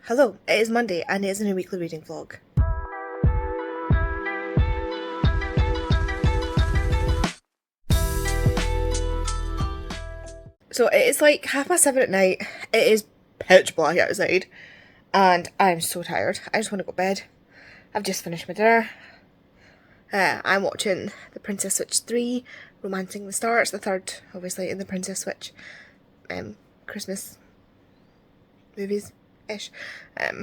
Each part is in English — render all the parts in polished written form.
Hello, it is Monday and it is a new weekly reading vlog. So it is like 7:30 at night, it is pitch black outside and I'm so tired. I just want to go to bed. I've just finished my dinner. I'm watching The Princess Switch 3, Romancing the Stars, the third obviously in the Princess Switch Christmas movies-ish,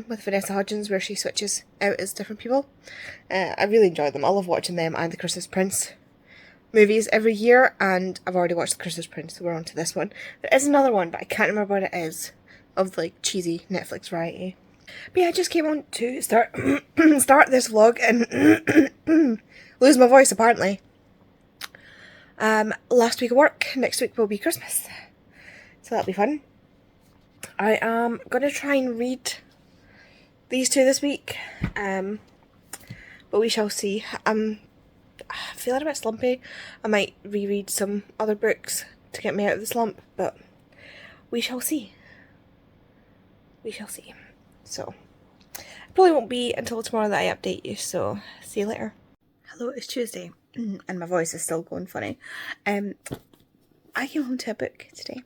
with Vanessa Hudgens, where she switches out as different people. I really enjoy them. I love watching them and the Christmas Prince movies every year, and I've already watched the Christmas Prince, so we're on to this one. There is another one, but I can't remember what it is, of like cheesy Netflix variety. But yeah, I just came on to start this vlog and lose my voice apparently. Last week of work, next week will be Christmas, so that'll be fun. I am gonna try and read these two this week, but we shall see. I'm feeling a bit slumpy. I might reread some other books to get me out of the slump, but we shall see. We shall see. So, it probably won't be until tomorrow that I update you, so see you later. Hello, it's Tuesday, and my voice is still going funny. I came home to a book today.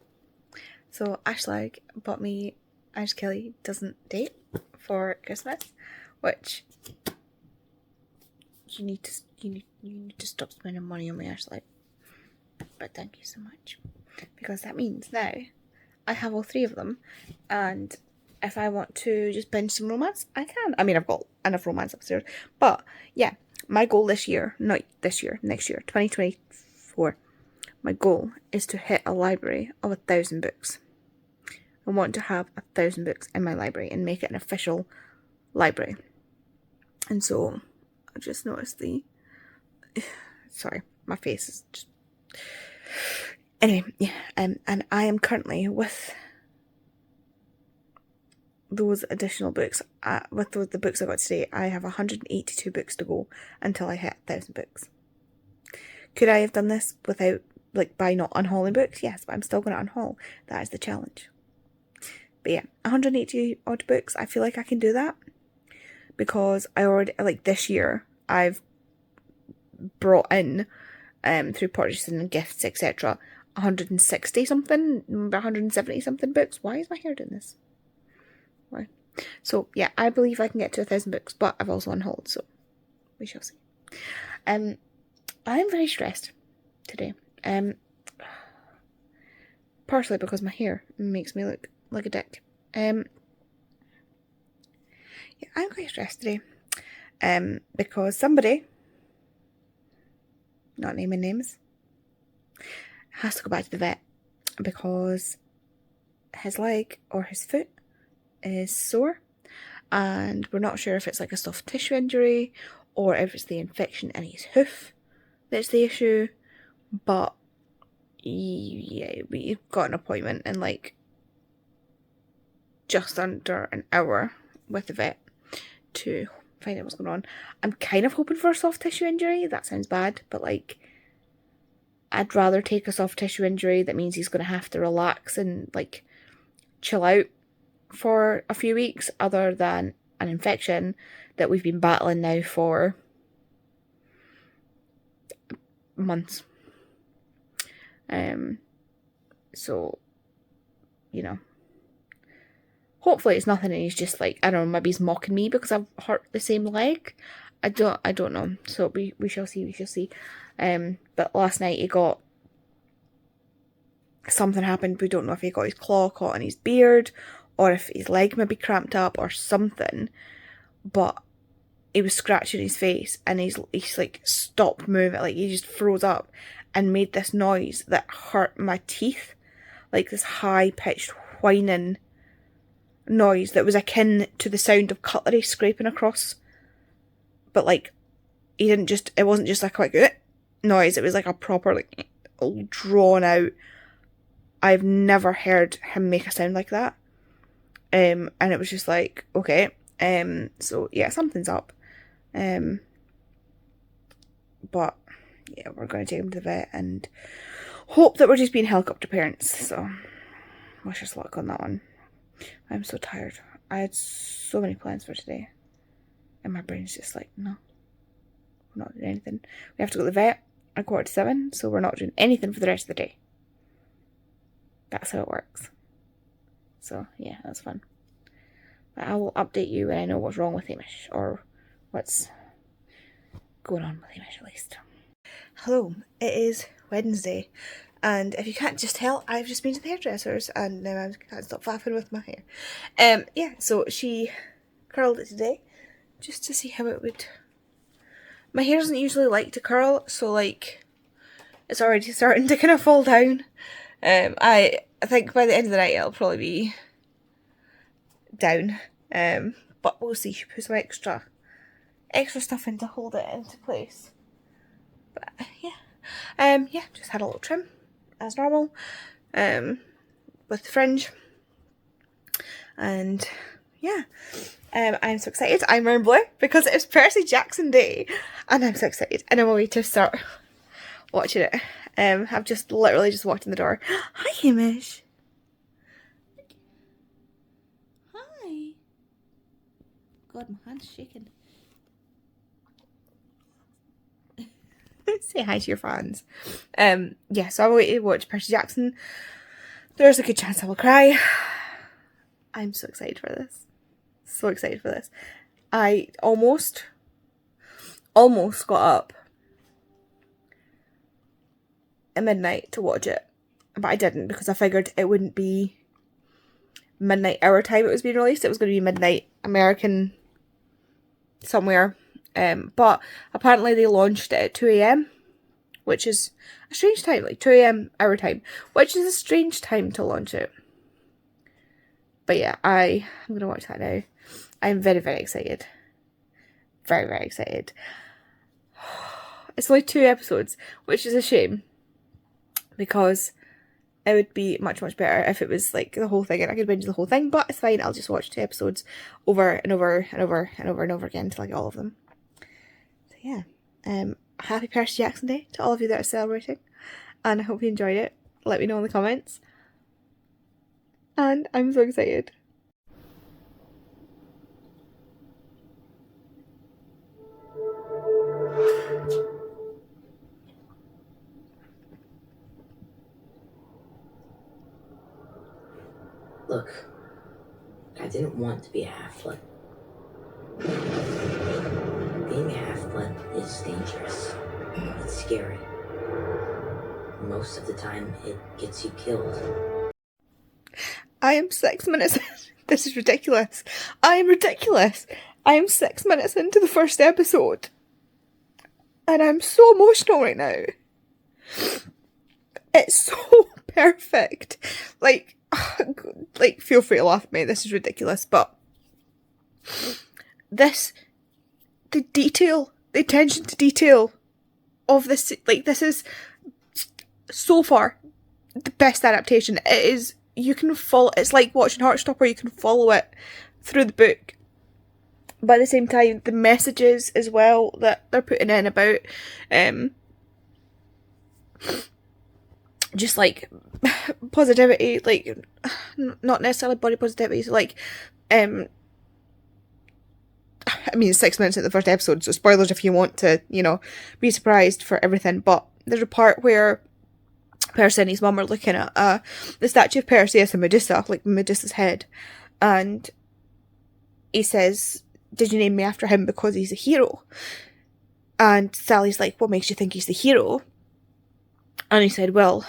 So Ashlag bought me Ash Kelly Doesn't Date for Christmas, which you need to stop spending money on me, Ashlag. But thank you so much, because that means now I have all three of them, and if I want to just binge some romance, I can. I mean, I've got enough romance upstairs, but yeah, my goal this year, not this year, next year, 2024. My goal is to hit a library of 1,000 books. I want to have 1,000 books in my library and make it an official library. And so I just noticed sorry, my face is just... Anyway, yeah, and I am currently with those additional books, the books I got today, I have 182 books to go until I hit 1,000 books. Could I have done this without, by not unhauling books? Yes, but I'm still going to unhaul. That is the challenge. But yeah, 180 odd books. I feel like I can do that, because I already, this year, I've brought in, through purchasing and gifts, etc., 160 something, 170 something books. Why is my hair doing this? Why? So yeah, I believe I can get to 1,000 books, but I've also unhauled, so we shall see. I'm very stressed today. Partially because my hair makes me look like a dick. Yeah, I'm quite stressed today. Because somebody, not naming names, has to go back to the vet because his leg or his foot is sore, and we're not sure if it's like a soft tissue injury or if it's the infection in his hoof that's the issue. But yeah, we've got an appointment in just under an hour with the vet to find out what's going on. I'm kind of hoping for a soft tissue injury. That sounds bad, but I'd rather take a soft tissue injury that means he's going to have to relax and chill out for a few weeks, other than an infection that we've been battling now for months. So, hopefully it's nothing and he's just I don't know, maybe he's mocking me because I've hurt the same leg. I don't know. So we shall see, but last night he got... something happened. We don't know if he got his claw caught in his beard or if his leg maybe cramped up or something, but he was scratching his face and he's stopped moving. He just froze up and made this noise that hurt my teeth, this high-pitched whining noise that was akin to the sound of cutlery scraping across, but it wasn't just a quick noise, it was a proper drawn out... I've never heard him make a sound like that. And it was just okay. So yeah, something's up. But yeah, we're going to take him to the vet and hope that we're just being helicopter parents. So wish us luck on that one. I'm so tired. I had so many plans for today. And my brain's just like, no. We're not doing anything. We have to go to the vet at 6:45, so we're not doing anything for the rest of the day. That's how it works. So, yeah, that's fun. But I will update you when I know what's wrong with Hamish, or what's going on with Hamish at least. Hello, it is Wednesday, and if you can't just tell, I've just been to the hairdressers, and now I can't stop faffing with my hair. Yeah, so she curled it today, just to see how it would... My hair doesn't usually like to curl, so like, it's already starting to kind of fall down. I think by the end of the night it'll probably be down, but we'll see. She put some extra stuff in to hold it into place. But yeah, just had a little trim as normal, with the fringe, and yeah, I'm so excited. I'm wearing blue because it's Percy Jackson Day, and I'm so excited, and I'm ready to start watching it. I've just literally just walked in the door. Hi, Hamish. Hi. God, my hand's shaking. Say hi to your fans. Yeah, so I'm waiting to watch Percy Jackson. There's a good chance I will cry. I'm so excited for this. So excited for this. I almost got up at midnight to watch it, but I didn't because I figured it wouldn't be midnight our time it was being released. It was going to be midnight American somewhere. But apparently they launched it at 2 a.m, which is a strange time, like 2 a.m. our time, which is a strange time to launch it. But yeah, I'm going to watch that now. I'm very, very excited. Very, very excited. It's only 2 episodes, which is a shame, because it would be much, much better if it was like the whole thing and I could binge the whole thing, but it's fine. I'll just watch 2 episodes over and over and over and over and over again until I get all of them. So yeah, happy Percy Jackson Day to all of you that are celebrating, and I hope you enjoyed it. Let me know in the comments, and I'm so excited. Look, I didn't want to be a half-blood. Being a half-blood is dangerous. It's scary. Most of the time, it gets you killed. I am 6 minutes in. This is ridiculous. I am ridiculous. I am 6 minutes into the first episode, and I'm so emotional right now. It's so perfect. Like, feel free to laugh at me. This is ridiculous, but the detail, the attention to detail of this, like, this is so far the best adaptation. It is, you can follow, it's like watching Heartstopper, you can follow it through the book, but at the same time, the messages as well that they're putting in about, just like positivity, like not necessarily body positivity, so like, I mean, 6 minutes at the first episode, so spoilers if you want to, you know, be surprised for everything, but there's a part where Percy and his mum are looking at the statue of Perseus and Medusa, like Medusa's head, and he says, "Did you name me after him because he's a hero?" And Sally's like, "What makes you think he's the hero?" And he said, "Well,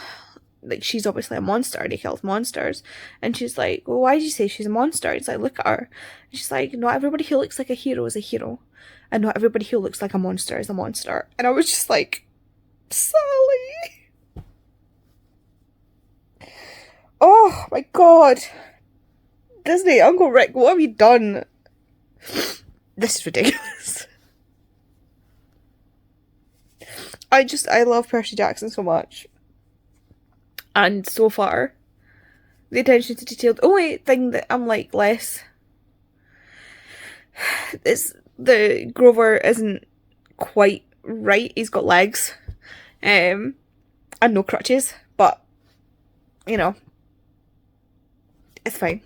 like, she's obviously a monster and he kills monsters." And she's like, "Well, why did you say she's a monster?" He's like, "Look at her." And she's like, "Not everybody who looks like a hero is a hero, and not everybody who looks like a monster is a monster." And I was just like, Sally. Oh my god. Disney, Uncle Rick, what have you done? This is ridiculous. I love Percy Jackson so much. And so far, the attention to detail, the only thing that I'm like less is the Grover isn't quite right. He's got legs, and no crutches, but you know, it's fine.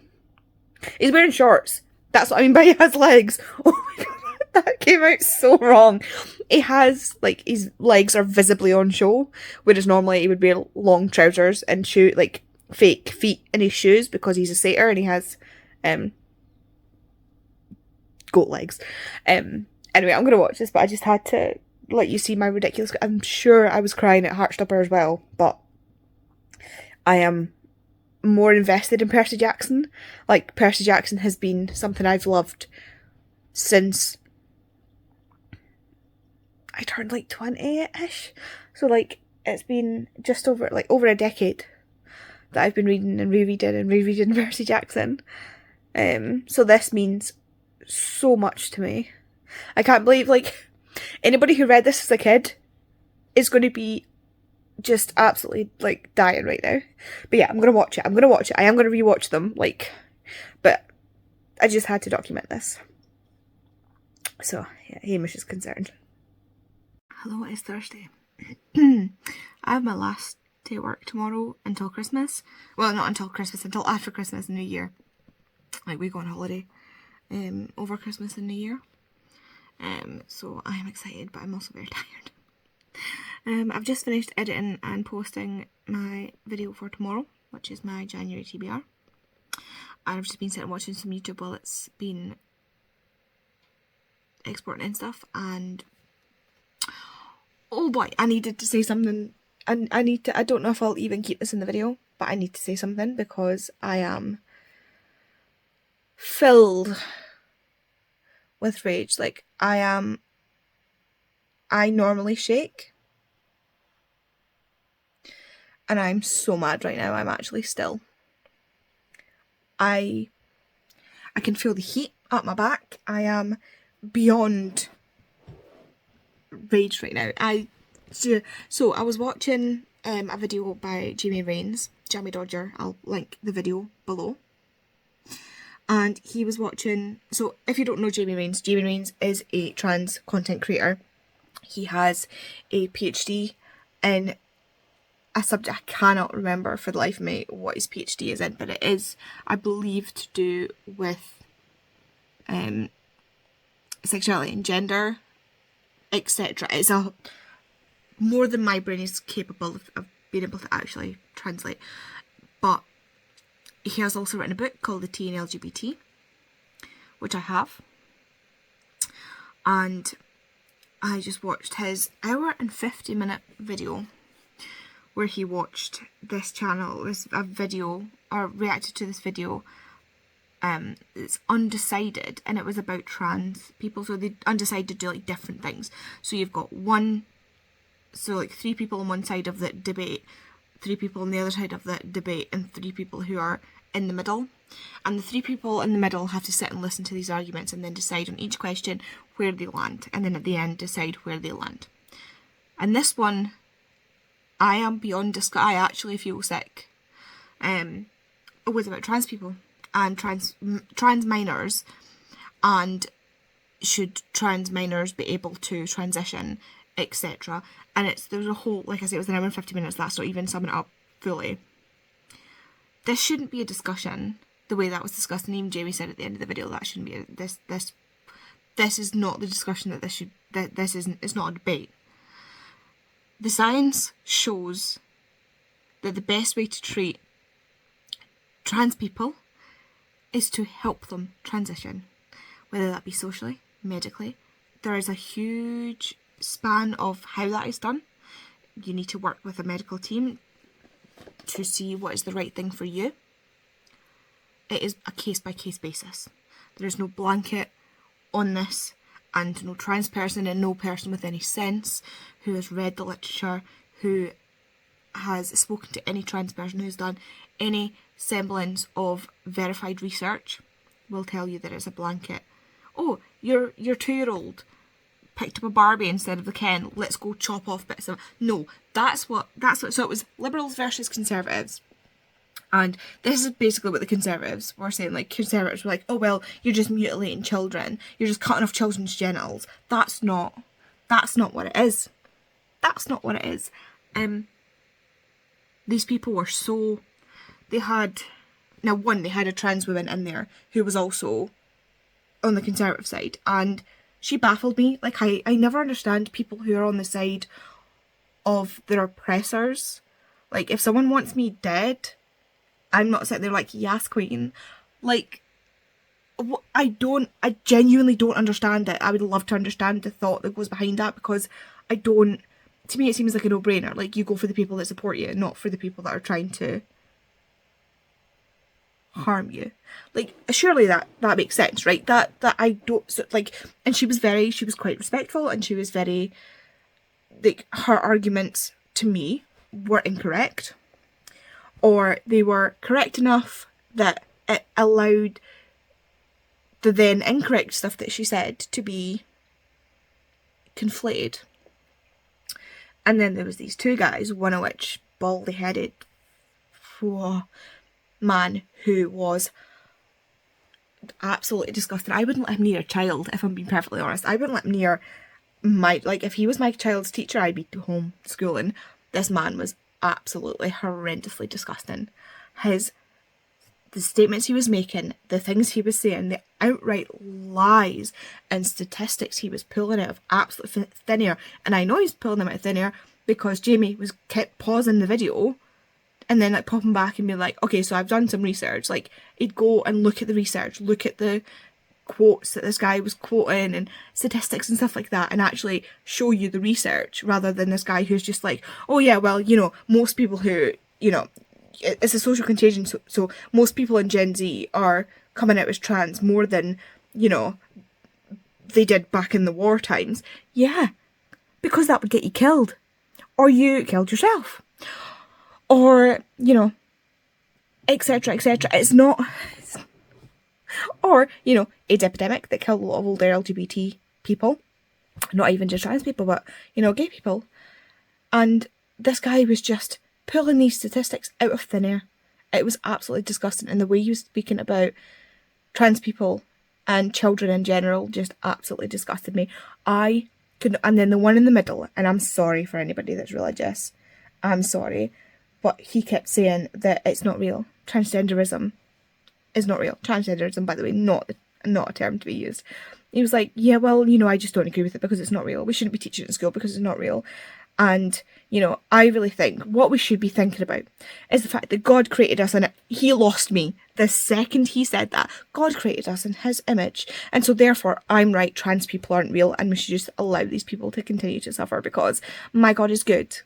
He's wearing shorts, That's what I mean by he has legs. Oh my god, that came out so wrong. He has, like, his legs are visibly on show, whereas normally he would wear long trousers and like, fake feet in his shoes because he's a satyr and he has, goat legs. Anyway, I'm gonna watch this, but I just had to let you see my ridiculous... I'm sure I was crying at Heartstopper as well, but I am more invested in Percy Jackson. Like, Percy Jackson has been something I've loved since I turned like 20-ish. So like, it's been just over a decade that I've been reading and rereading Percy Jackson. So this means so much to me. I can't believe, like, anybody who read this as a kid is going to be just absolutely, like, dying right now. But yeah, I'm going to watch it. I am going to rewatch them, like, but I just had to document this. So, yeah, Hamish is concerned. Hello, it's Thursday. I have my last day at work tomorrow until Christmas. Well, not until Christmas, until after Christmas and New Year. Like, we go on holiday over Christmas and New Year. So I am excited, but I'm also very tired. I've just finished editing and posting my video for tomorrow, which is my January TBR. And I've just been sitting watching some YouTube while it's been exporting and stuff, and oh boy, I needed to say something. And I don't know if I'll even keep this in the video, but I need to say something because I am filled with rage. Like, I normally shake, and I'm so mad right now. I'm actually still. I can feel the heat at my back. I am beyond rage right now. So I was watching a video by Jamie Dodger. I'll link the video below. And he was watching, so if you don't know Jamie Rains is a trans content creator. He has a PhD in a subject I cannot remember for the life of me what his PhD is in, but it is, I believe, to do with sexuality and gender, etc. It's more than my brain is capable of being able to actually translate. But he has also written a book called The T in LGBT, which I have. And I just watched his 1:50 video where he watched this channel. It was a video, or reacted to this video. It's Undecided, and it was about trans people. So they undecided to do like different things. So you've got like 3 people on one side of the debate, 3 people on the other side of the debate, and 3 people who are in the middle. And the 3 people in the middle have to sit and listen to these arguments and then decide on each question where they land, and then at the end decide where they land. And this one, I am beyond I actually feel sick. It was about trans people and trans minors, and should trans minors be able to transition, etc. And there's a whole, like I said, it was an hour and 50 minutes. That's not even summing it up fully. This shouldn't be a discussion the way that was discussed, and even Jamie said at the end of the video that shouldn't be this is not the discussion that this isn't. It's not a debate. The science shows that the best way to treat trans people is to help them transition, whether that be socially, medically. There is a huge span of how that is done. You need to work with a medical team to see what is the right thing for you. It is a case-by-case basis. There is no blanket on this, and no trans person and no person with any sense who has read the literature, who has spoken to any trans person who's done any semblance of verified research will tell you that it's a blanket. Oh, your 2-year-old picked up a Barbie instead of the Ken, let's go chop off bits of... No, that's what, so it was liberals versus conservatives. And this is basically what the conservatives were saying. Like, conservatives were like, oh well, you're just mutilating children, you're just cutting off children's genitals. That's not what it is. That's not what it is. These people were they had a trans woman in there who was also on the Conservative side, and she baffled me. Like, I never understand people who are on the side of their oppressors. Like, if someone wants me dead, I'm not sitting there like, yes, queen. Like, I genuinely don't understand it. I would love to understand the thought that goes behind that, because I don't, to me it seems like a no-brainer. Like, you go for the people that support you, not for the people that are trying to harm you. Like, surely that makes sense, right? That I don't, so, like, and she was quite respectful, and she was very, like, her arguments to me were incorrect, or they were correct enough that it allowed the then incorrect stuff that she said to be conflated. And then there was these two guys, one of which baldy-headed man who was absolutely disgusting. I wouldn't let him near a child, if I'm being perfectly honest. I wouldn't let him near my, like, if he was my child's teacher, I'd be homeschooling. This man was absolutely horrendously disgusting. The statements he was making, the things he was saying, the outright lies and statistics he was pulling out of absolute thin air. And I know he's pulling them out of thin air because Jamie kept pausing the video and then, like, popping back and being like, okay, so I've done some research. Like, he'd go and look at the research, look at the quotes that this guy was quoting and statistics and stuff like that, and actually show you the research, rather than this guy who's just like, oh yeah, well, you know, most people who, you know, it's a social contagion, so most people in Gen Z are coming out as trans more than, you know, they did back in the war times. Yeah, because that would get you killed, or you killed yourself, or, you know, etc, etc. It's not, or, you know, AIDS epidemic that killed a lot of older LGBT people, not even just trans people, but, you know, gay people. And this guy was just pulling these statistics out of thin air. It was absolutely disgusting, and the way he was speaking about trans people and children in general just absolutely disgusted me. I couldn't, and then the one in the middle, and I'm sorry for anybody that's religious, I'm sorry, but he kept saying that it's not real. Transgenderism is not real. Transgenderism, by the way, not a term to be used. He was like, yeah, well, you know, I just don't agree with it because it's not real. We shouldn't be teaching it in school because it's not real. And, you know, I really think what we should be thinking about is the fact that God created us, and he lost me the second he said that. God created us in his image, and so therefore I'm right, trans people aren't real, and we should just allow these people to continue to suffer because my God is good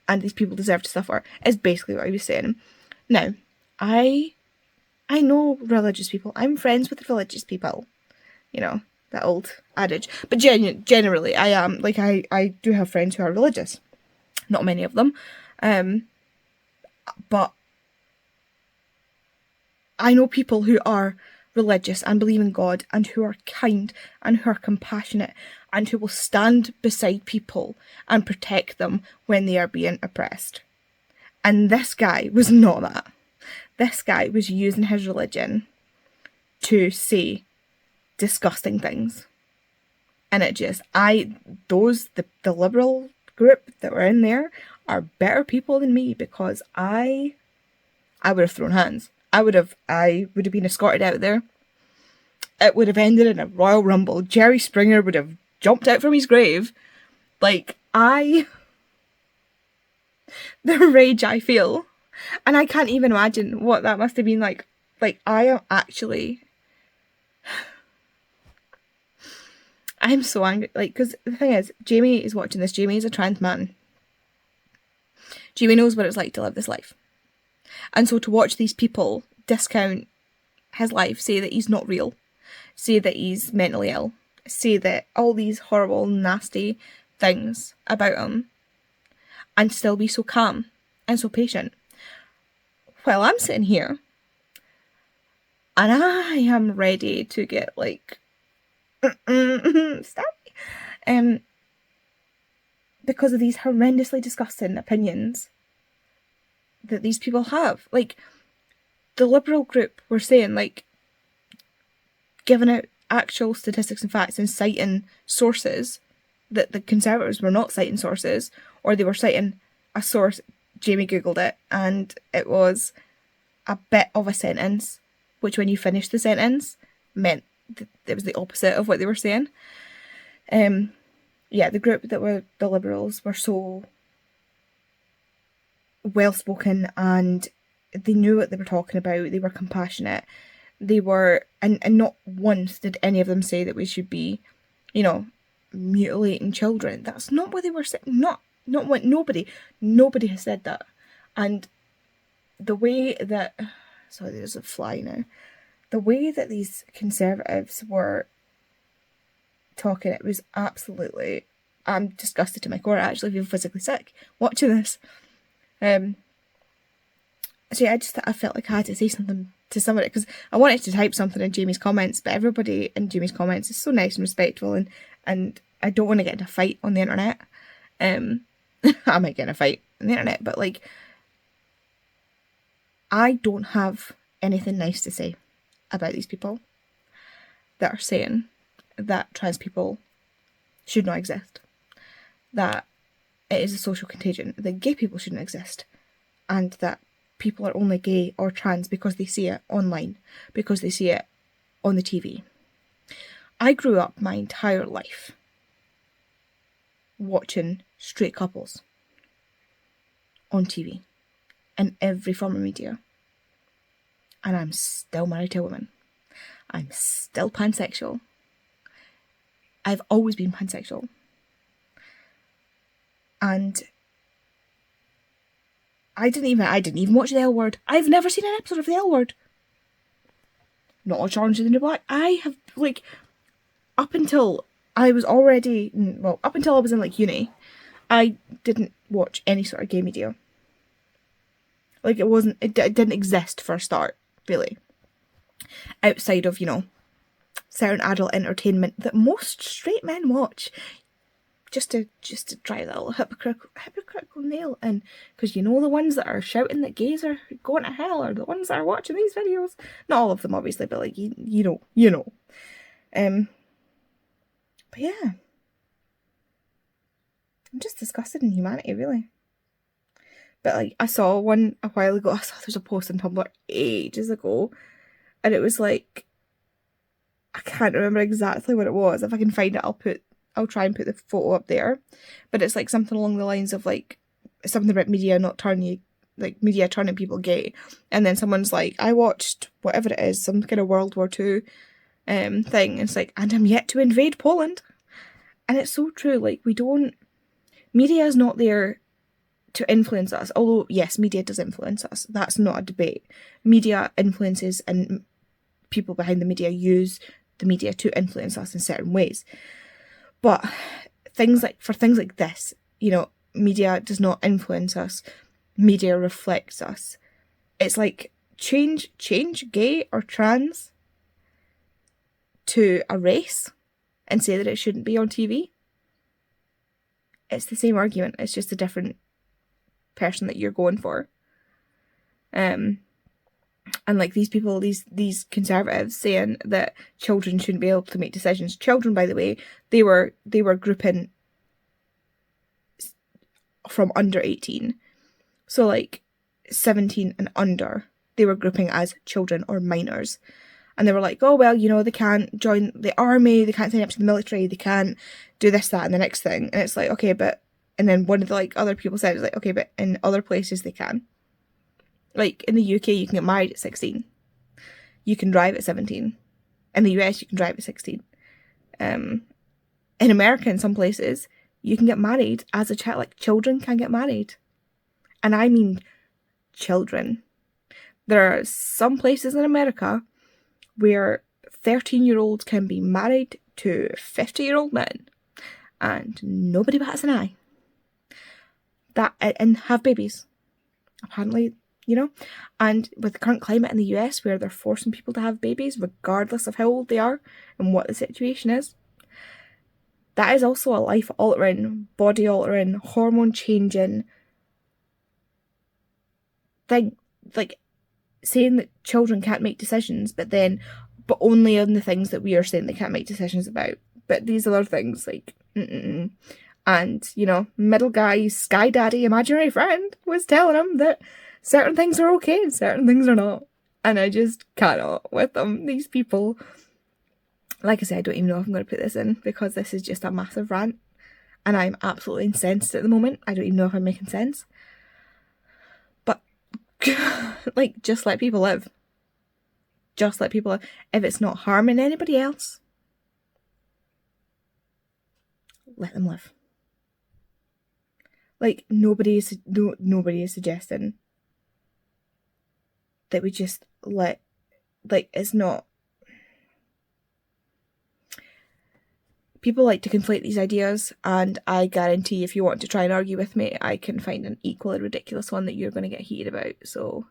and these people deserve to suffer, is basically what he was saying. Now, I know religious people. I'm friends with religious people. You know, that old adage. But generally, I am. Like, I do have friends who are religious. Not many of them. But I know people who are religious and believe in God, and who are kind and who are compassionate, and who will stand beside people and protect them when they are being oppressed. And this guy was not that. This guy was using his religion to say disgusting things. And it just, the liberal group that were in there are better people than me, because I would have thrown hands. I would have been escorted out there. It would have ended in a Royal Rumble. Jerry Springer would have jumped out from his grave. Like, the rage I feel. And I can't even imagine what that must have been like. Like, I'm so angry. Like, because the thing is, Jamie is watching this. Jamie is a trans man. Jamie knows what it's like to live this life. And so to watch these people discount his life, say that he's not real, say that he's mentally ill, say that all these horrible, nasty things about him, and still be so calm and so patient. Well, I'm sitting here and I am ready to get like stop because of these horrendously disgusting opinions that these people have. Like, the liberal group were saying, like, giving out actual statistics and facts and citing sources that the Conservatives were not citing sources, or they were citing a source. Jamie googled it, and it was a bit of a sentence, which when you finished the sentence meant it was the opposite of what they were saying. Yeah, the group that were the Liberals were so well spoken, and they knew what they were talking about. They were compassionate. They were, and not once did any of them say that we should be, you know, mutilating children. That's not what they were saying. Not what nobody has said that. And the way that, sorry, there's a fly now. The way that these Conservatives were talking, it was absolutely, I'm disgusted to my core. I actually feel physically sick watching this. So yeah, I felt like I had to say something to somebody, because I wanted to type something in Jamie's comments, but everybody in Jamie's comments is so nice and respectful, and I don't want to get in a fight on the internet. I might get in a fight on the internet, but like, I don't have anything nice to say about these people that are saying that trans people should not exist, that it is a social contagion, that gay people shouldn't exist, and that people are only gay or trans because they see it online, because they see it on the TV. I grew up my entire life watching straight couples on TV in every form of media. And I'm still married to a woman. I'm still pansexual. I've always been pansexual. And I didn't even watch the L Word. I've never seen an episode of the L Word. Not watched Orange is the New Black. I have, like, up until I was in like uni, I didn't watch any sort of gay media. Like, it didn't exist for a start, really. Outside of, you know, certain adult entertainment that most straight men watch. Just to try that little hypocritical nail in, because you know the ones that are shouting that gays are going to hell are the ones that are watching these videos. Not all of them, obviously, but like you know. But yeah, I'm just disgusted in humanity, really. But like, I saw one a while ago. I saw there's a post on Tumblr ages ago, and it was like, I can't remember exactly what it was. If I can find it, I'll try and put the photo up there. But it's like something along the lines of like something about media turning people gay. And then someone's like, I watched whatever it is, some kind of World War II thing. And it's like, and I'm yet to invade Poland. And it's so true. Like, media is not there to influence us. Although, yes, media does influence us. That's not a debate. Media influences, and people behind the media use the media to influence us in certain ways. But things like this, you know, media does not influence us. Media reflects us. It's like change gay or trans to a race and say that it shouldn't be on TV. It's the same argument. It's just a different person that you're going for. And like these people, these Conservatives saying that children shouldn't be able to make decisions. Children, by the way, they were grouping from under 18. So like 17 and under, they were grouping as children or minors. And they were like, oh, well, you know, they can't join the army, they can't sign up to the military, they can't do this, that, and the next thing. And it's like, okay, but, and then one of the like other people said, it's like, okay, but in other places they can. Like, in the UK, you can get married at 16. You can drive at 17. In the US, you can drive at 16. In America, in some places, you can get married as a child. Like, children can get married. And I mean children. There are some places in America where 13-year-olds can be married to 50-year-old men. And nobody bats an eye. And have babies. Apparently, you know, and with the current climate in the US where they're forcing people to have babies regardless of how old they are and what the situation is, that is also a life altering, body altering, hormone changing thing. Like, saying that children can't make decisions, but only on the things that we are saying they can't make decisions about. But these other things, like, and, you know, middle guy's sky daddy imaginary friend was telling him that certain things are okay and certain things are not. And I just cannot with them. These people, Like I said, I don't even know if I'm going to put this in because this is just a massive rant and I'm absolutely incensed at the moment. I don't even know if I'm making sense. But, like, just let people live. Just let people live. If it's not harming anybody else, let them live. Like, nobody is suggesting that we just let, like, it's not. People like to conflate these ideas, and I guarantee if you want to try and argue with me, I can find an equally ridiculous one that you're going to get heated about. So,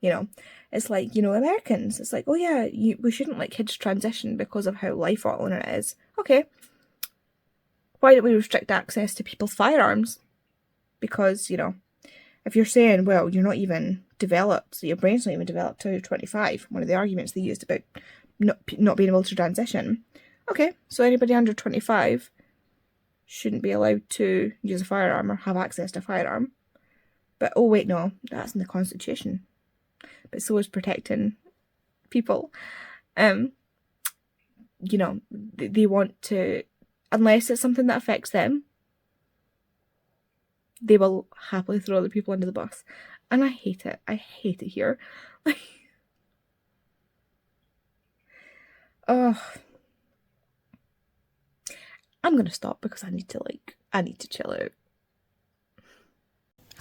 you know, it's like, you know, Americans, it's like, oh yeah, we shouldn't let kids transition because of how life-altering it is. Okay, why don't we restrict access to people's firearms? Because, you know, if you're saying, well, you're not even developed, so your brain's not even developed till you're 25, one of the arguments they used about not being able to transition. Okay, so anybody under 25 shouldn't be allowed to use a firearm or have access to a firearm. But, oh wait, no, that's in the Constitution. But so is protecting people. You know, they want to, unless it's something that affects them, they will happily throw other people under the bus. And I hate it. I hate it here. Oh. I'm going to stop because I need to chill out.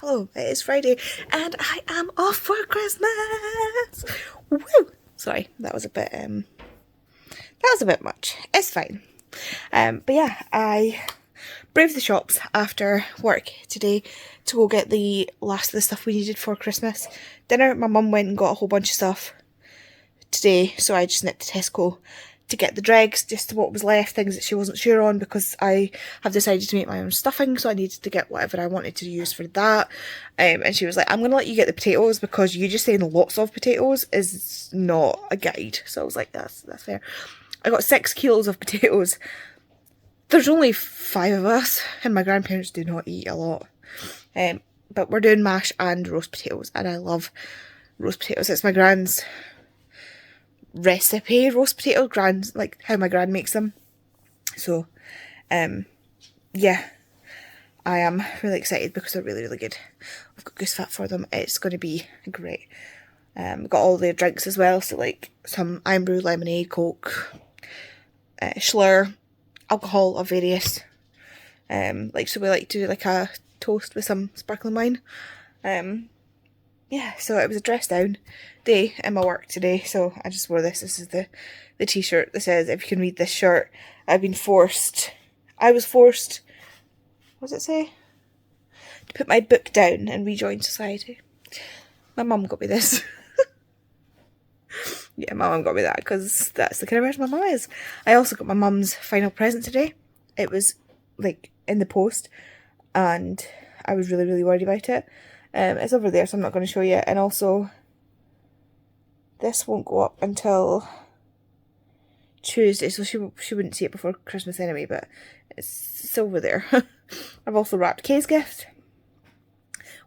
Hello, it is Friday and I am off for Christmas. Woo! Sorry, that was a bit much. It's fine. But yeah, I braved the shops after work today to go get the last of the stuff we needed for Christmas dinner. My mum went and got a whole bunch of stuff today, so I just nipped to Tesco to get the dregs, just what was left, things that she wasn't sure on, because I have decided to make my own stuffing, so I needed to get whatever I wanted to use for that. And she was like, I'm going to let you get the potatoes because you just saying lots of potatoes is not a guide. So I was like, that's fair. I got 6 kilos of potatoes. There's only 5 of us, and my grandparents do not eat a lot. But we're doing mash and roast potatoes, and I love roast potatoes. It's my grand's recipe, roast potato, like how my gran makes them. So yeah, I am really excited because they're really, really good. I've got goose fat for them. It's going to be great. Got all the drinks as well, so like some Iron Brew, lemonade, Coke, Schlur, alcohol of various. Like, so we like to do like a toast with some sparkling wine. Yeah, so it was a dress down day in my work today, so I just wore this. This is the t-shirt that says, if you can read this shirt, I was forced, what does it say? To put my book down and rejoin society. My mum got me this. Yeah, my mum got me that because that's the kind of person my mum is. I also got my mum's final present today. It was like in the post and I was really, really worried about it. It's over there, so I'm not going to show you. And also, this won't go up until Tuesday, so she wouldn't see it before Christmas anyway, but it's over there. I've also wrapped Kay's gift,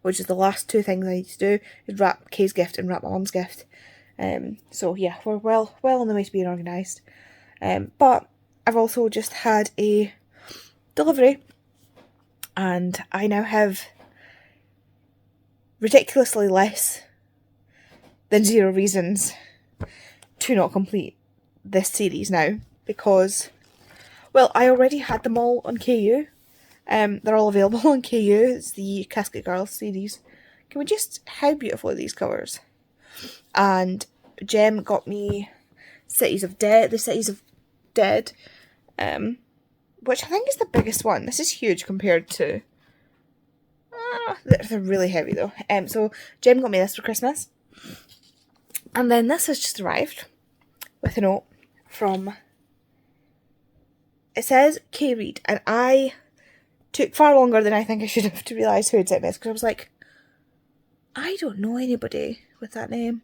which is the last 2 things I need to do, is wrap Kay's gift and wrap my mum's gift. So yeah, we're well on the way to being organised. But I've also just had a delivery, and I now have ridiculously less than 0 reasons to not complete this series now, because, well, I already had them all on KU. They're all available on KU. It's the Casket Girls series. Can we just, how beautiful are these covers? And Jem got me the Cities of Dead, which I think is the biggest one. This is huge compared to, they're really heavy though. So Jem got me this for Christmas. And then this has just arrived with a note from, it says Kay Reid, and I took far longer than I think I should have to realise who had sent this, because I was like, I don't know anybody with that name.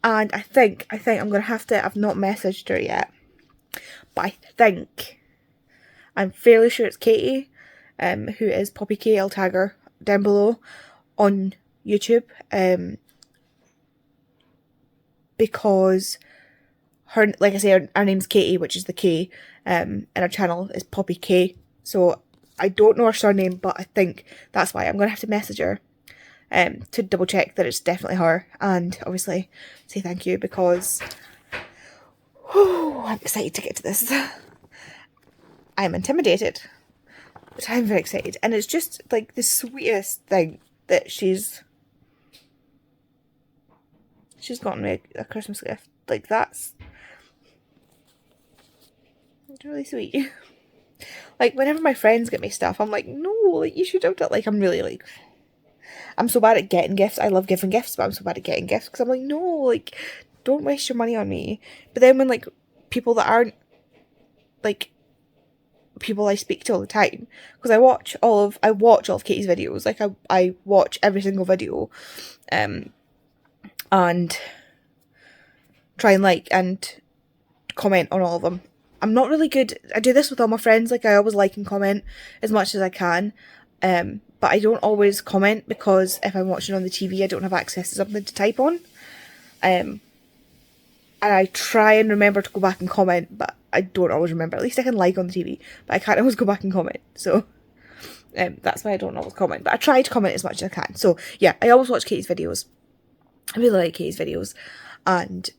And I think I'm going to have to, I've not messaged her yet, but I'm fairly sure it's Katie, who is Poppy K. I'll tag her down below on YouTube, because her, like I say, our name's Katie, which is the K, and our channel is Poppy K. So I don't know her surname, but I think that's why. I'm going to have to message her to double check that it's definitely her, and obviously say thank you, because I'm excited to get to this. I'm intimidated, but I'm very excited, and it's just like the sweetest thing that she's gotten me a Christmas gift. Like, that's really sweet. Like, whenever my friends get me stuff, I'm like, no, like, you should have done, like, I'm really, like, I'm so bad at getting gifts. I love giving gifts, but I'm so bad at getting gifts, because I'm like, no, like, don't waste your money on me. But then when, like, people that aren't, like, people I speak to all the time, because I watch all of Katie's videos, like, I watch every single video, and try and like and comment on all of them. I'm not really good. I do this with all my friends. Like, I always like and comment as much as I can. But I don't always comment, because if I'm watching on the TV, I don't have access to something to type on. And I try and remember to go back and comment, but I don't always remember. At least I can like on the TV, but I can't always go back and comment. So that's why I don't always comment. But I try to comment as much as I can. So yeah, I always watch Katie's videos. I really like Katie's videos. And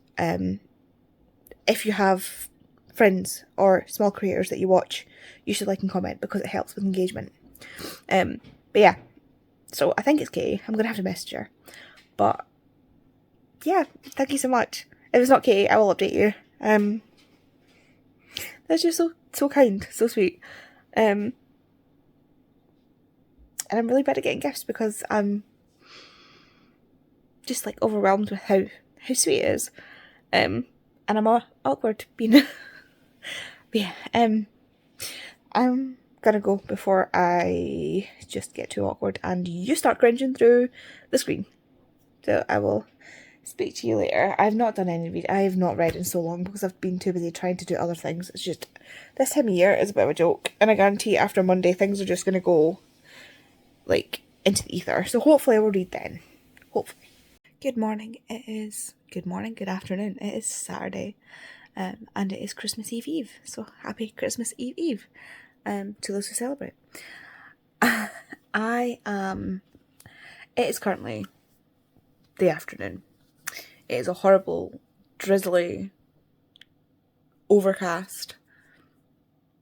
if you have friends or small creators that you watch, you should like and comment, because it helps with engagement. But yeah, so I think it's Katie. I'm gonna have to message her, but yeah, thank you so much. If it's not Katie, I will update you. That's just so kind, so sweet. And I'm really bad at getting gifts, because I'm just like overwhelmed with how sweet it is. And I'm awkward being. But yeah, I'm gonna go before I just get too awkward and you start cringing through the screen. So I will speak to you later. I've not done any read. I have not read in so long, because I've been too busy trying to do other things. It's just, this time of year is a bit of a joke, and I guarantee after Monday things are just gonna go like into the ether. So hopefully I will read then. Hopefully. Good morning. Good afternoon. It is Saturday, and it is Christmas Eve. So happy Christmas Eve, to those who celebrate. It is currently the afternoon. It is a horrible, drizzly, overcast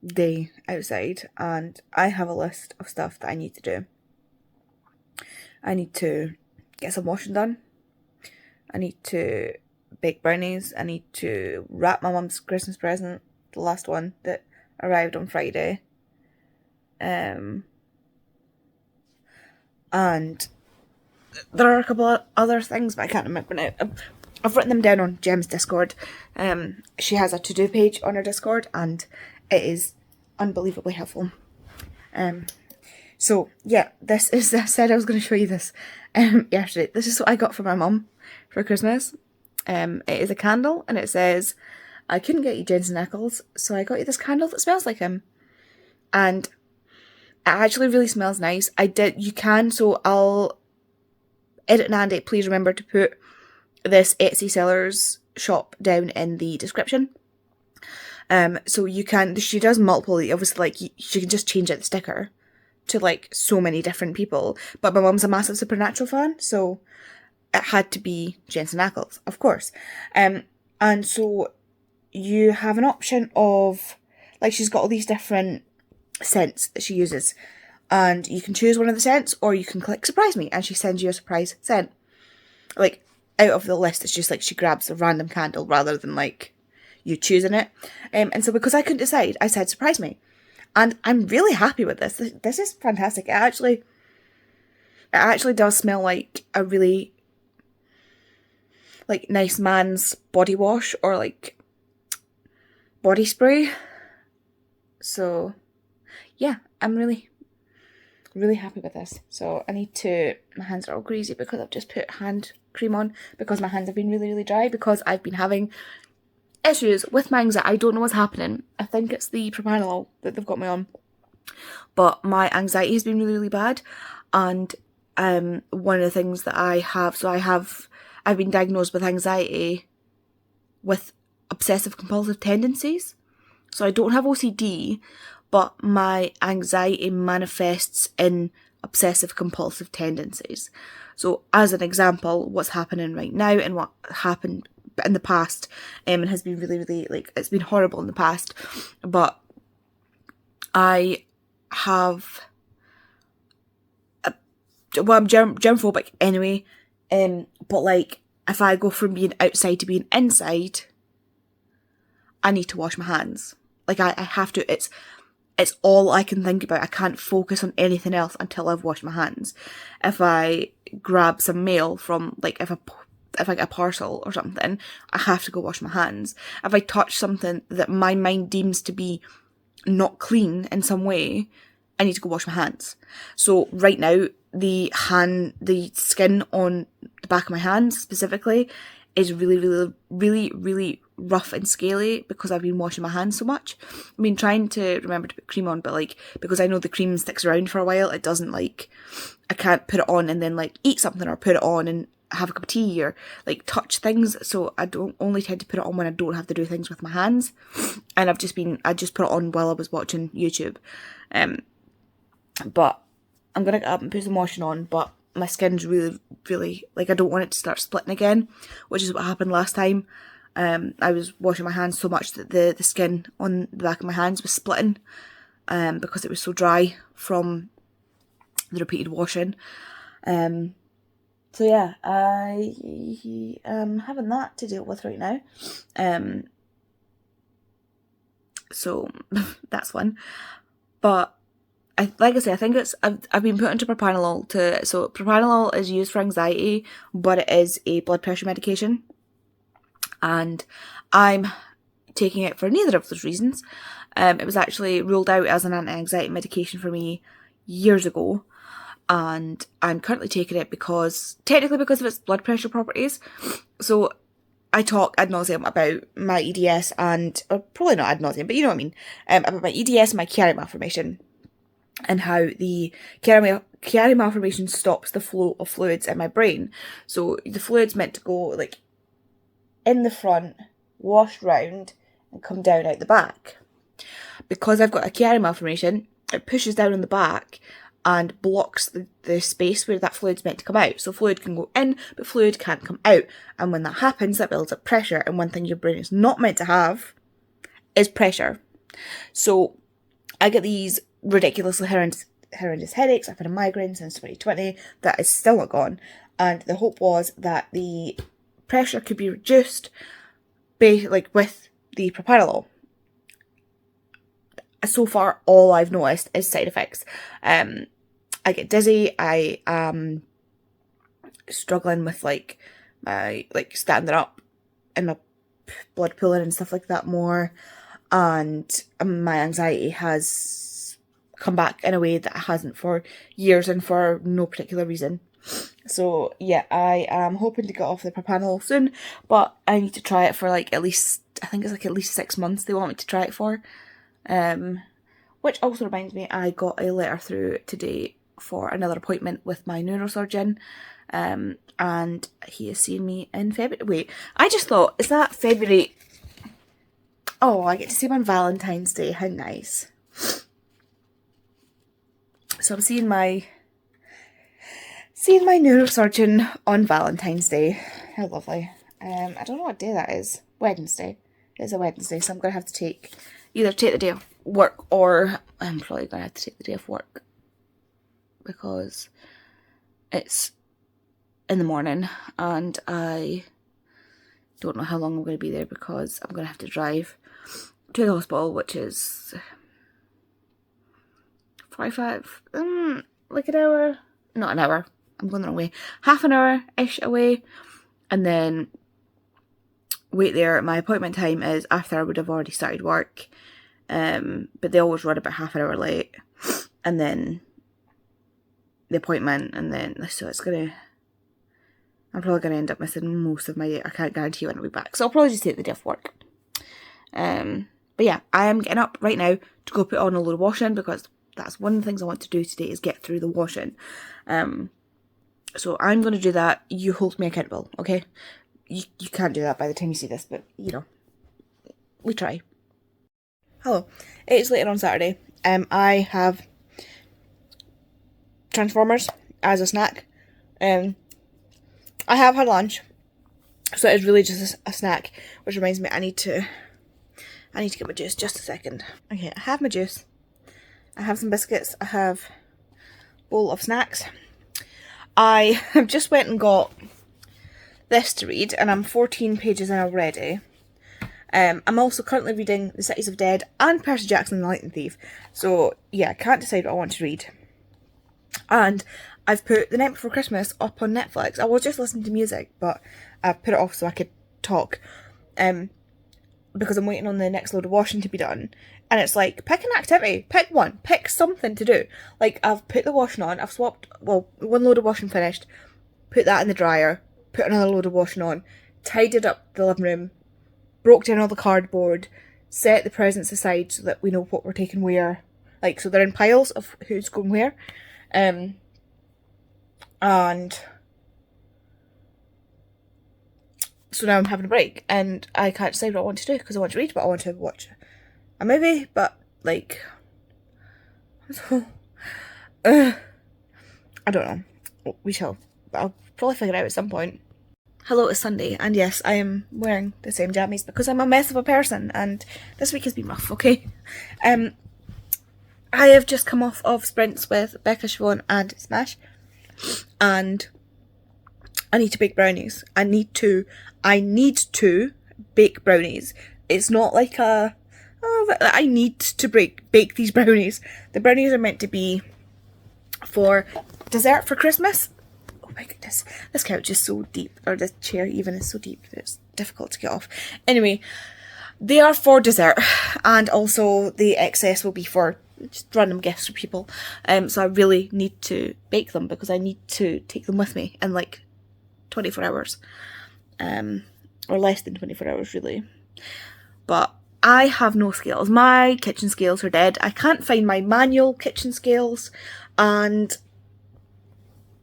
day outside, and I have a list of stuff that I need to do. I need to get some washing done. I need to bake brownies. I need to wrap my mum's Christmas present, the last one that arrived on Friday. And there are a couple of other things, but I can't remember now. I've written them down on Gem's Discord. She has a to-do page on her Discord, and it is unbelievably helpful. So yeah, this is, I said I was going to show you this yesterday. This is what I got for my mum for Christmas. It is a candle, and it says, "I couldn't get you Jensen Ackles, so I got you this candle that smells like him." And it actually really smells nice. So I'll edit and Andy, please remember to put this Etsy seller's shop down in the description. So you can, she does multiple, obviously, like, she can just change out the sticker to, like, so many different people. But my mum's a massive Supernatural fan, so it had to be Jensen Ackles, of course. And so you have an option of, like, she's got all these different scents that she uses, and you can choose one of the scents, or you can click surprise me, and she sends you a surprise scent, like, out of the list. It's just like she grabs a random candle rather than like you choosing it. And so because I couldn't decide, I said surprise me, and I'm really happy with this. This is fantastic. It actually does smell like a really like nice man's body wash or like body spray. So yeah, I'm really happy with this. So I need to, my hands are all greasy because I've just put hand cream on, because my hands have been really dry, because I've been having issues with my anxiety. I don't know what's happening. I think it's the propranolol that they've got me on, but my anxiety has been really bad. And one of the things that I have, I've been diagnosed with anxiety with obsessive compulsive tendencies. So I don't have OCD, but my anxiety manifests in obsessive compulsive tendencies. So as an example, what's happening right now and what happened in the past, and has been really, really, like, it's been horrible in the past, but I have, well, I'm germphobic anyway, but like, if I go from being outside to being inside, I need to wash my hands. Like, I have to, it's all I can think about. I can't focus on anything else until I've washed my hands. If I grab some mail from, like, if I get a parcel or something, I have to go wash my hands. If I touch something that my mind deems to be not clean in some way, I need to go wash my hands. So right now, the skin on the back of my hands specifically is really, really, really, really rough and scaly because I've been washing my hands so much. I've been trying to remember to put cream on, but like, because I know the cream sticks around for a while, it doesn't, like, I can't put it on and then like eat something or put it on and have a cup of tea or like touch things. So I don't only tend to put it on when I don't have to do things with my hands. And I just put it on while I was watching YouTube. But I'm gonna get up and put some washing on, but my skin's really, really, like, I don't want it to start splitting again, which is what happened last time. I was washing my hands so much that the skin on the back of my hands was splitting, because it was so dry from the repeated washing. So yeah, I am having that to deal with right now. So that's fun. But like I say, I think I've been put into propranolol so propranolol is used for anxiety, but it is a blood pressure medication. And I'm taking it for neither of those reasons. It was actually ruled out as an anti-anxiety medication for me years ago. And I'm currently taking it technically because of its blood pressure properties. So I talk ad nauseum about my EDS and, or probably not ad nauseum, but you know what I mean, about my EDS and my Chiari malformation, and how the Chiari malformation stops the flow of fluids in my brain. So the fluid's meant to go, like, in the front, wash round, and come down out the back. Because I've got a Chiari malformation, it pushes down on the back and blocks the space where that fluid's meant to come out. So fluid can go in, but fluid can't come out. And when that happens, that builds up pressure. And one thing your brain is not meant to have is pressure. So I get these ridiculously horrendous headaches. I've had a migraine since 2020 that is still not gone. And the hope was that the pressure could be reduced with the propranolol. So far, all I've noticed is side effects. I get dizzy. I am struggling with my standing up and my blood pooling and stuff like that more, and my anxiety has come back in a way that it hasn't for years and for no particular reason. So yeah, I am hoping to get off the propranolol soon, but I need to try it for at least 6 months they want me to try it for. Which also reminds me, I got a letter through today for another appointment with my neurosurgeon, and he is seeing me in February. Wait, I just thought, is that February? Oh, I get to see him on Valentine's Day, how nice. So I'm seeing my neurosurgeon on Valentine's Day. How lovely. I don't know what day that is. Wednesday. It's a Wednesday, so I'm going to have to either take the day off work, or I'm probably going to have to take the day off work because it's in the morning and I don't know how long I'm going to be there because I'm going to have to drive to the hospital, which is 45, like an hour, not an hour, I'm going the wrong way, half an hour-ish away, and then wait there. My appointment time is after I would have already started work, but they always run about half an hour late, and then the appointment, and then, so I'm probably going to end up missing most of my day. I can't guarantee when I'll be back, so I'll probably just take the day off work. But yeah, I am getting up right now to go put on a load of washing, because that's one of the things I want to do today, is get through the washing. So I'm going to do that. You hold me accountable, okay? You can't do that by the time you see this, but, you know. we try. Hello, it is later on Saturday. I have Transformers as a snack. I have had lunch, so it's really just a snack, which reminds me I need to get my juice. Just a second. Okay, I have my juice. I have some biscuits. I have a bowl of snacks. I have just went and got this to read, and I'm 14 pages in already. I'm also currently reading The Cities of Dead and Percy Jackson and the Lightning Thief. So yeah, I can't decide what I want to read. And I've put The Night Before Christmas up on Netflix. I was just listening to music, but I put it off so I could talk. Because I'm waiting on the next load of washing to be done. And it's like, pick an activity. Pick one. Pick something to do. Like, I've put the washing on. I've swapped, well, one load of washing finished. Put that in the dryer. Put another load of washing on. Tidied up the living room. Broke down all the cardboard. Set the presents aside so that we know what we're taking where. Like, so they're in piles of who's going where. And so now I'm having a break, and I can't decide what I want to do because I want to read, but I want to watch a movie, but like, I don't know. We shall. I'll probably figure it out at some point. Hello, it's Sunday, and yes, I am wearing the same jammies because I'm a mess of a person, and this week has been rough, okay? I have just come off of sprints with Becca, Siobhan and Smash, and I need to bake brownies. I need to bake brownies. It's not like I need to bake these brownies. The brownies are meant to be for dessert for Christmas. Oh my goodness, this couch is so deep, or this chair even is so deep that it's difficult to get off. Anyway, they are for dessert, and also the excess will be for just random gifts for people. So I really need to bake them because I need to take them with me in like 24 hours. Or less than 24 hours really. But I have no scales. My kitchen scales are dead. I can't find my manual kitchen scales, and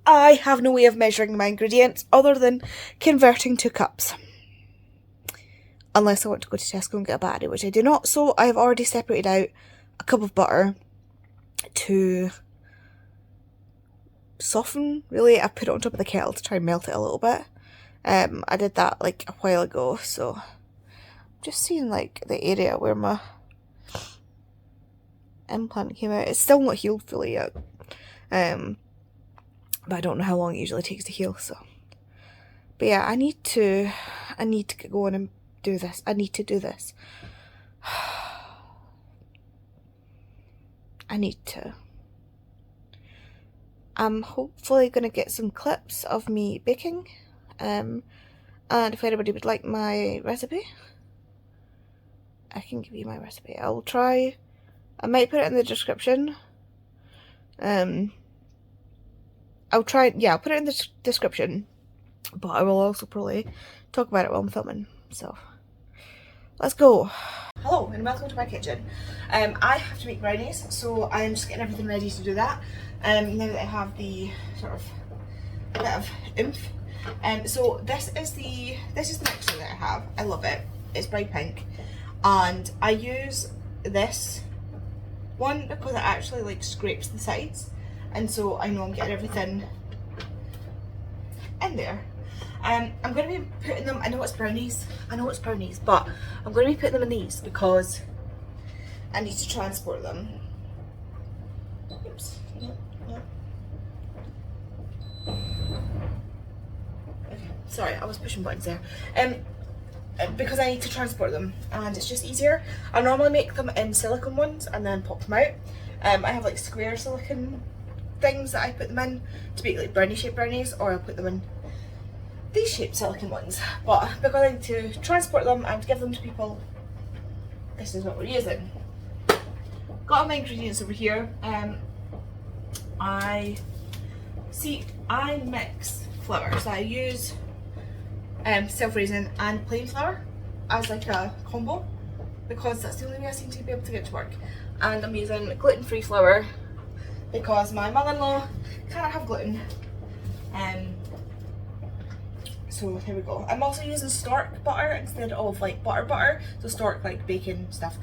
I have no way of measuring my ingredients other than converting to cups. Unless I want to go to Tesco and get a battery, which I do not. So I have already separated out a cup of butter to soften, really. I put it on top of the kettle to try and melt it a little bit. I did that like a while ago, so just seeing like the area where my implant came out. It's still not healed fully yet. But I don't know how long it usually takes to heal, so. But yeah, I need to get going and do this. I need to do this. I need to. I'm hopefully going to get some clips of me baking. And if anybody would like my recipe, I can give you my recipe. I'll try. I might put it in the description. I'll try. Yeah, I'll put it in the description. But I will also probably talk about it while I'm filming. So, let's go. Hello and welcome to my kitchen. I have to make brownies, so I'm just getting everything ready to do that. Now that I have the sort of bit of oomph. So this is the mixer that I have. I love it. It's bright pink, and I use this one because it actually like scrapes the sides, and so I know I'm getting everything in there. I'm going to be putting them, I know it's brownies, but I'm going to be putting them in these because I need to transport them. Oops. No. Okay, sorry, I was pushing buttons there. Because I need to transport them, and it's just easier. I normally make them in silicone ones and then pop them out. I have like square silicone things that I put them in to make like brownie shaped brownies, or I'll put them in these shaped silicone ones, but because I need to transport them and give them to people, this is what we're using. Got all my ingredients over here. I mix flour, so I use self-raising and plain flour as like a combo because that's the only way I seem to be able to get it to work. And I'm using gluten-free flour because my mother-in-law cannot have gluten. So here we go. I'm also using stork butter instead of like butter, so stork like bacon stuff,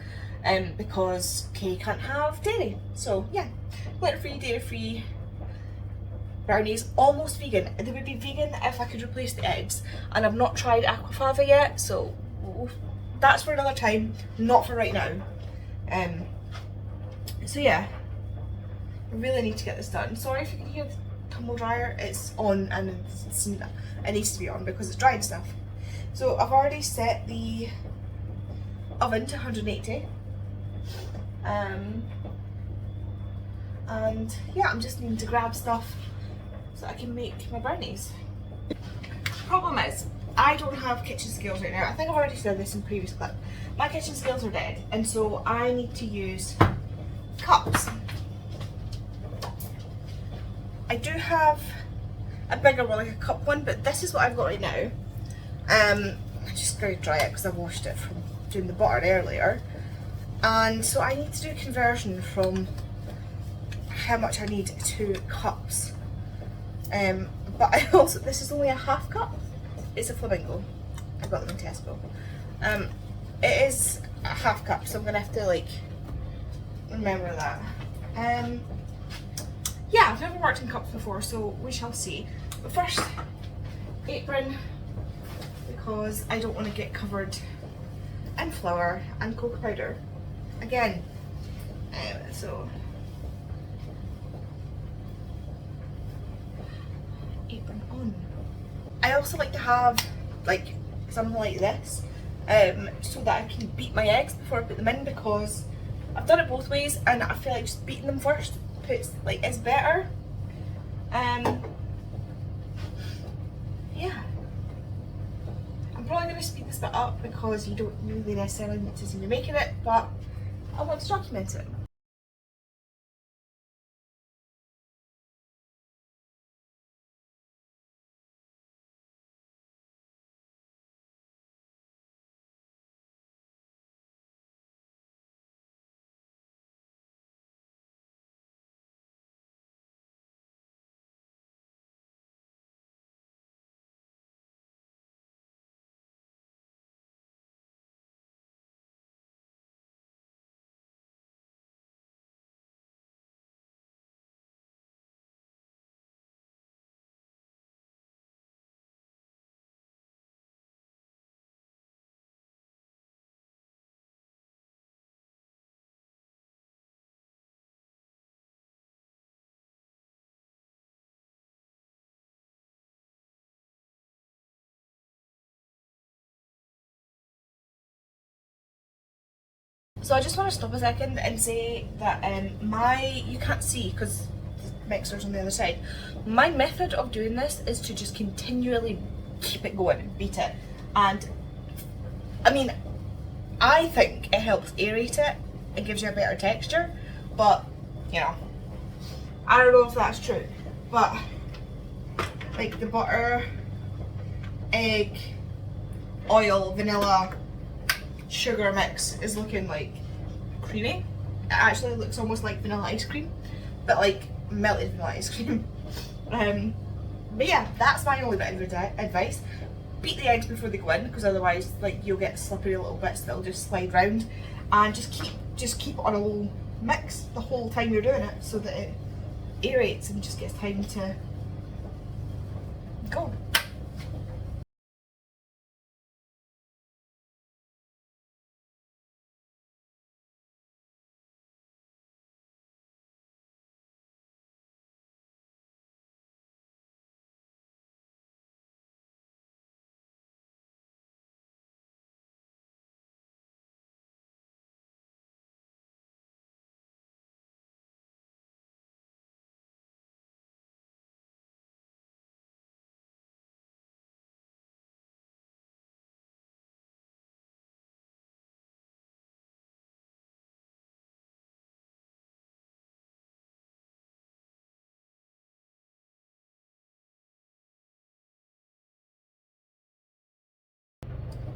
because Kay can't have dairy. So yeah, gluten-free, dairy-free brownies, almost vegan. They would be vegan if I could replace the eggs, and I've not tried aquafaba yet, so that's for another time, not for right now. So yeah, I really need to get this done. Sorry if you can hear the tumble dryer, it's on and it needs to be on because it's dry and stuff. So I've already set the oven to 180. And yeah, I'm just needing to grab stuff so I can make my brownies. Problem is, I don't have kitchen skills right now. I think I've already said this in previous clip. My kitchen skills are dead, and so I need to use cups. I do have a bigger one, like a cup one, but this is what I've got right now. I'm just going to dry it because I washed it from doing the butter earlier. And so I need to do a conversion from how much I need to cups. But I also, this is only a half cup. It's a flamingo. I got them in Tesco. It is a half cup, so I'm gonna have to like remember that. Yeah, I've never worked in cups before, so we shall see. But first, apron, because I don't want to get covered in flour and cocoa powder again. So apron on. I also like to have like something like this, so that I can beat my eggs before I put them in, because I've done it both ways and I feel like just beating them first is better. Yeah, I'm probably going to speed this bit up because you don't really necessarily need to see me making it, but I want to document it. So I just want to stop a second and say that you can't see because the mixer's on the other side. My method of doing this is to just continually keep it going, beat it. And I mean, I think it helps aerate it and gives you a better texture, but you know, I don't know if that's true. But like the butter, egg, oil, vanilla, sugar mix is looking like creamy. It actually looks almost like vanilla ice cream, but like melted vanilla ice cream. But yeah, that's my only bit of advice. Beat the eggs before they go in, because otherwise like you'll get slippery little bits that'll just slide round, and just keep it on a low mix the whole time you're doing it so that it aerates and just gets time to go.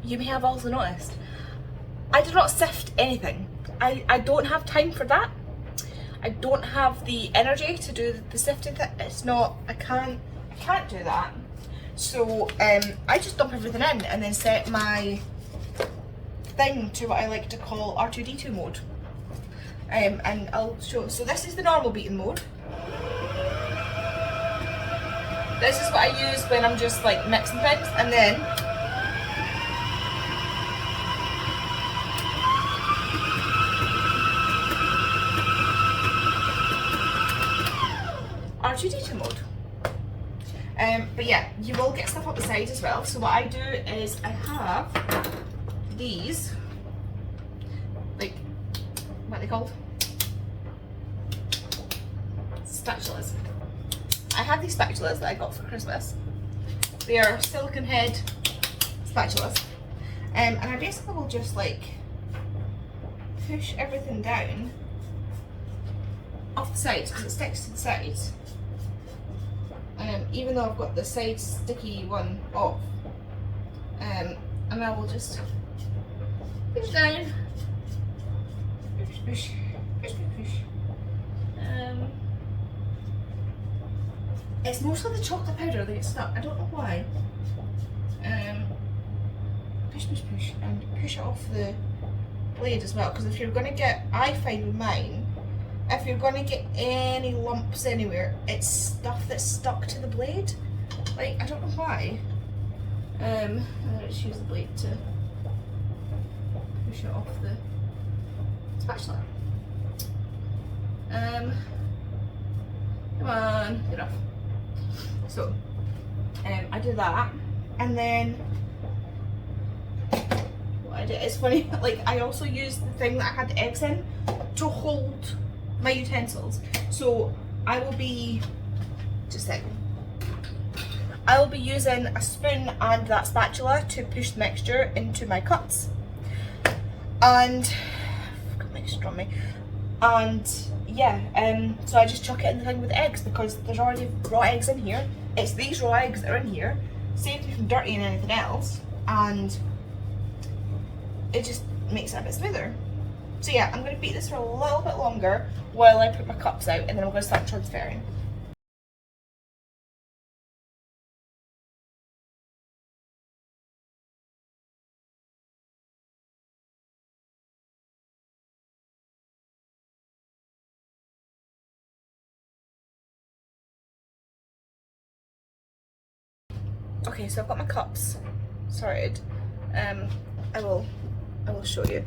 You may have also noticed I did not sift anything. I don't have time for that. I don't have the energy to do the sifting thing. It's not, I can't do that. So I just dump everything in and then set my thing to what I like to call R2D2 mode. And I'll show, so this is the normal beating mode. This is what I use when I'm just like mixing things, and then R2D2 mode. But yeah, you will get stuff up the side as well. So what I do is I have these, like, what are they called? Spatulas. I have these spatulas that I got for Christmas. They are silicone head spatulas. And I basically will just like push everything down off the sides because it sticks to the sides. Even though I've got the side sticky one off. And I will just push down. Push, push, push, push, push. It's mostly the chocolate powder that gets stuck. I don't know why. Push, push, push, and push it off the blade as well. Because if you're going to get, I find with mine, if you're going to get any lumps anywhere, it's stuff that's stuck to the blade. Like, I don't know why. Let's use the blade to push it off the spatula. Come on, get off. So, I do that, and then what I do, it's funny, like I also use the thing that I had the eggs in to hold my utensils. So I will be, just a second, I will be using a spoon and that spatula to push the mixture into my cups. And I've got mixture on me. And yeah, so I just chuck it in the thing with eggs because there's already raw eggs in here. It's these raw eggs that are in here, saves me from dirtying anything else, and it just makes it a bit smoother. So yeah, I'm going to beat this for a little bit longer while I put my cups out, and then I'm going to start transferring. Okay, so I've got my cups sorted. I will show you.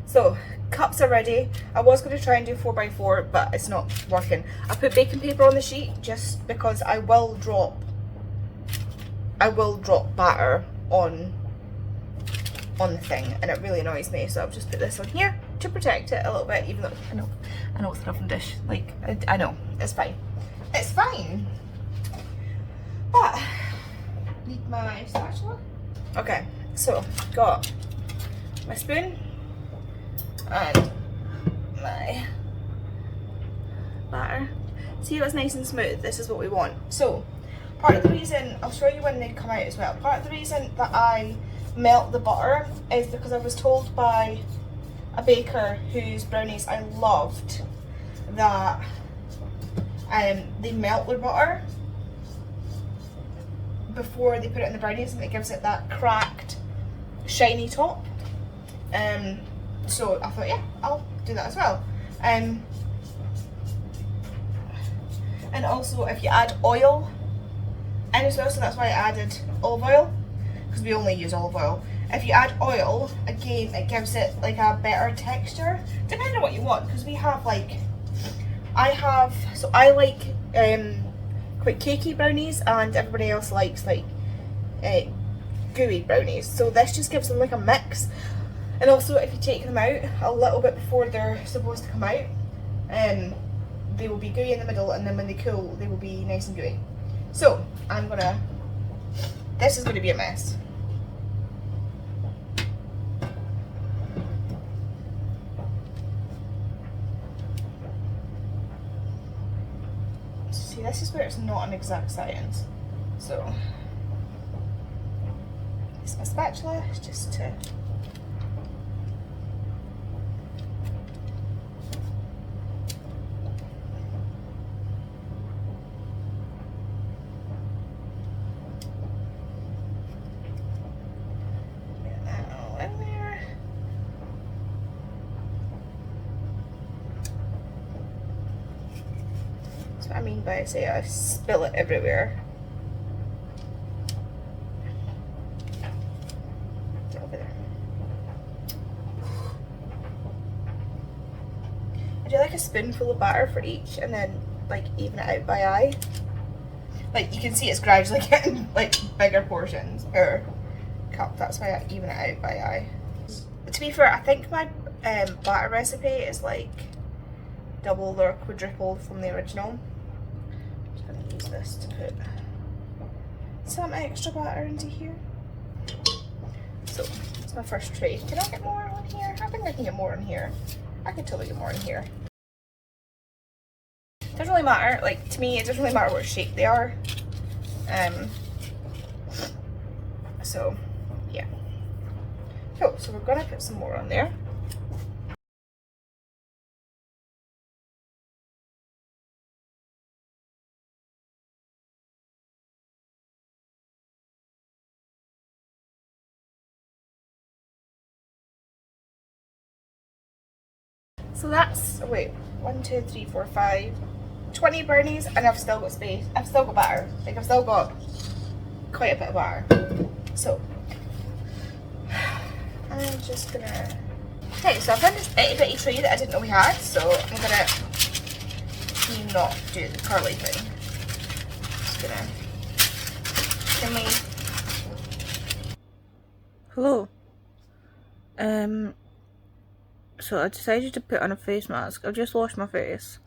So cups are ready. I was going to try and do 4x4, but it's not working. I put baking paper on the sheet just because I will drop batter on the thing, and it really annoys me. So I've just put this on here to protect it a little bit, even though I know it's an oven dish. Like I know it's fine. It's fine. But need my spatula. Okay, so got my spoon and my batter. See how it's nice and smooth? This is what we want. So part of the reason, I'll show you when they come out as well. Part of the reason that I melt the butter is because I was told by a baker whose brownies I loved that they melt their butter before they put it in the brownies, and it gives it that cracked, shiny top. So I thought, yeah, I'll do that as well. And also if you add oil in as well, so that's why I added olive oil, because we only use olive oil. If you add oil, again, it gives it like a better texture, depending on what you want, because we have like, I like quite cakey brownies, and everybody else likes like gooey brownies. So this just gives them like a mix. And also if you take them out a little bit before they're supposed to come out, they will be gooey in the middle, and then when they cool, they will be nice and gooey. So this is gonna be a mess. See, this is where it's not an exact science. So it's my spatula, just to mean by I say I spill it everywhere. Over there. I do like a spoonful of batter for each, and then like even it out by eye. Like you can see it's gradually getting like bigger portions or cup. That's why I even it out by eye. To be fair, I think my batter recipe is like double or quadruple from the original. I'm just going to use this to put some extra batter into here. So it's my first tray. Can I get more on here? I think I can get more in here. I could totally get more in here. It doesn't really matter. Like to me, it doesn't really matter what shape they are. So yeah. Cool. So we're gonna put some more on there. So that's, wait, 1, 2, 3, 4, 5, 20 brownies, and I've still got space. I've still got batter. Like, I've still got quite a bit of batter. So, I'm just gonna... Okay, so I found this itty bitty tray that I didn't know we had, so I'm gonna not do the curly thing. Just gonna... Hello. So I decided to put on a face mask. I've just washed my face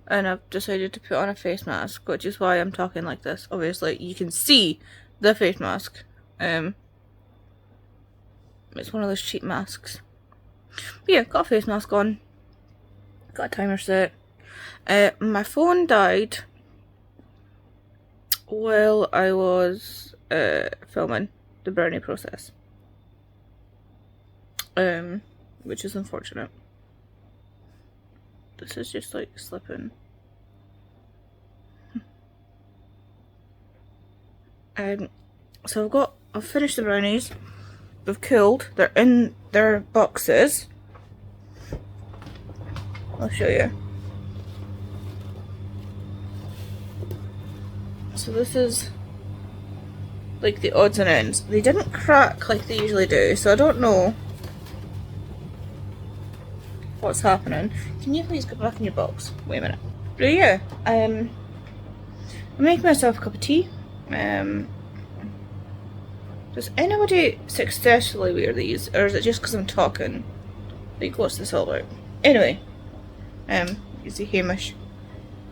and I've decided to put on a face mask, which is why I'm talking like this. Obviously you can see the face mask. It's one of those cheap masks. But yeah, got a face mask on. Got a timer set. My phone died while I was filming the brownie process. Which is unfortunate. This is just like slipping. So I've finished the brownies. They've cooled. They're in their boxes. I'll show you. So this is like the odds and ends. They didn't crack like they usually do, so I don't know what's happening. Can you please go back in your box? Wait a minute. But yeah, I'm making myself a cup of tea. Does anybody successfully wear these, or is it just because I'm talking? Like, what's this all about? Anyway, you see Hamish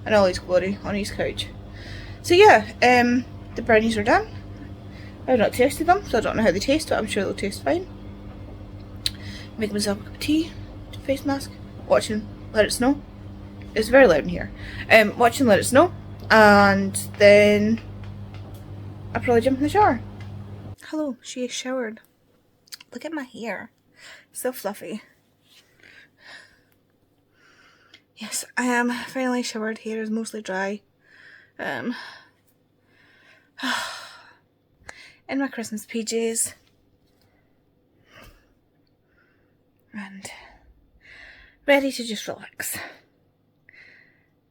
and all his glory on his couch. So yeah, the brownies are done. I've not tasted them, so I don't know how they taste, but I'm sure they'll taste fine. Making myself a cup of tea. Face mask, watching Let It Snow. It's very loud in here. Watching Let It Snow, and then I'll probably jump in the shower. Hello, she is showered. Look at my hair, so fluffy. Yes, I am finally showered. Hair is mostly dry. In my Christmas PJs, and ready to just relax.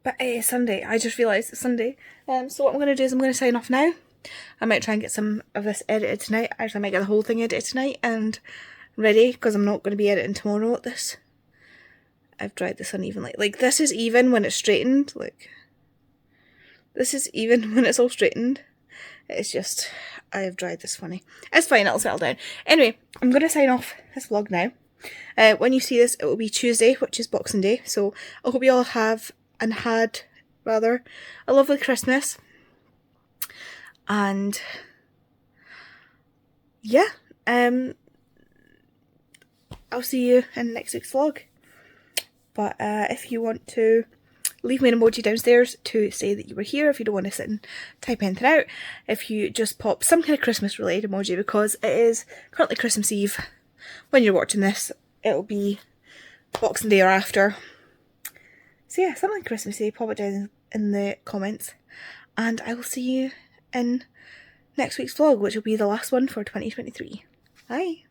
But it's Sunday. I just realised it's Sunday. So what I'm going to do is I'm going to sign off now. I might try and get some of this edited tonight. Actually, I might get the whole thing edited tonight and ready, because I'm not going to be editing tomorrow at this. I've dried this unevenly. Like, this is even when it's straightened. Like, this is even when it's all straightened. It's just, I have dried this funny. It's fine, it'll settle down. Anyway, I'm going to sign off this vlog now. When you see this, it will be Tuesday, which is Boxing Day. So I hope you all have, and had, rather, a lovely Christmas. And yeah, I'll see you in next week's vlog. But if you want to leave me an emoji downstairs to say that you were here, if you don't want to sit and type anything out, if you just pop some kind of Christmas related emoji, because it is currently Christmas Eve when you're watching this. It'll be Boxing Day or after. So yeah, something Christmassy, pop it down in the comments, and I will see you in next week's vlog, which will be the last one for 2023. Bye!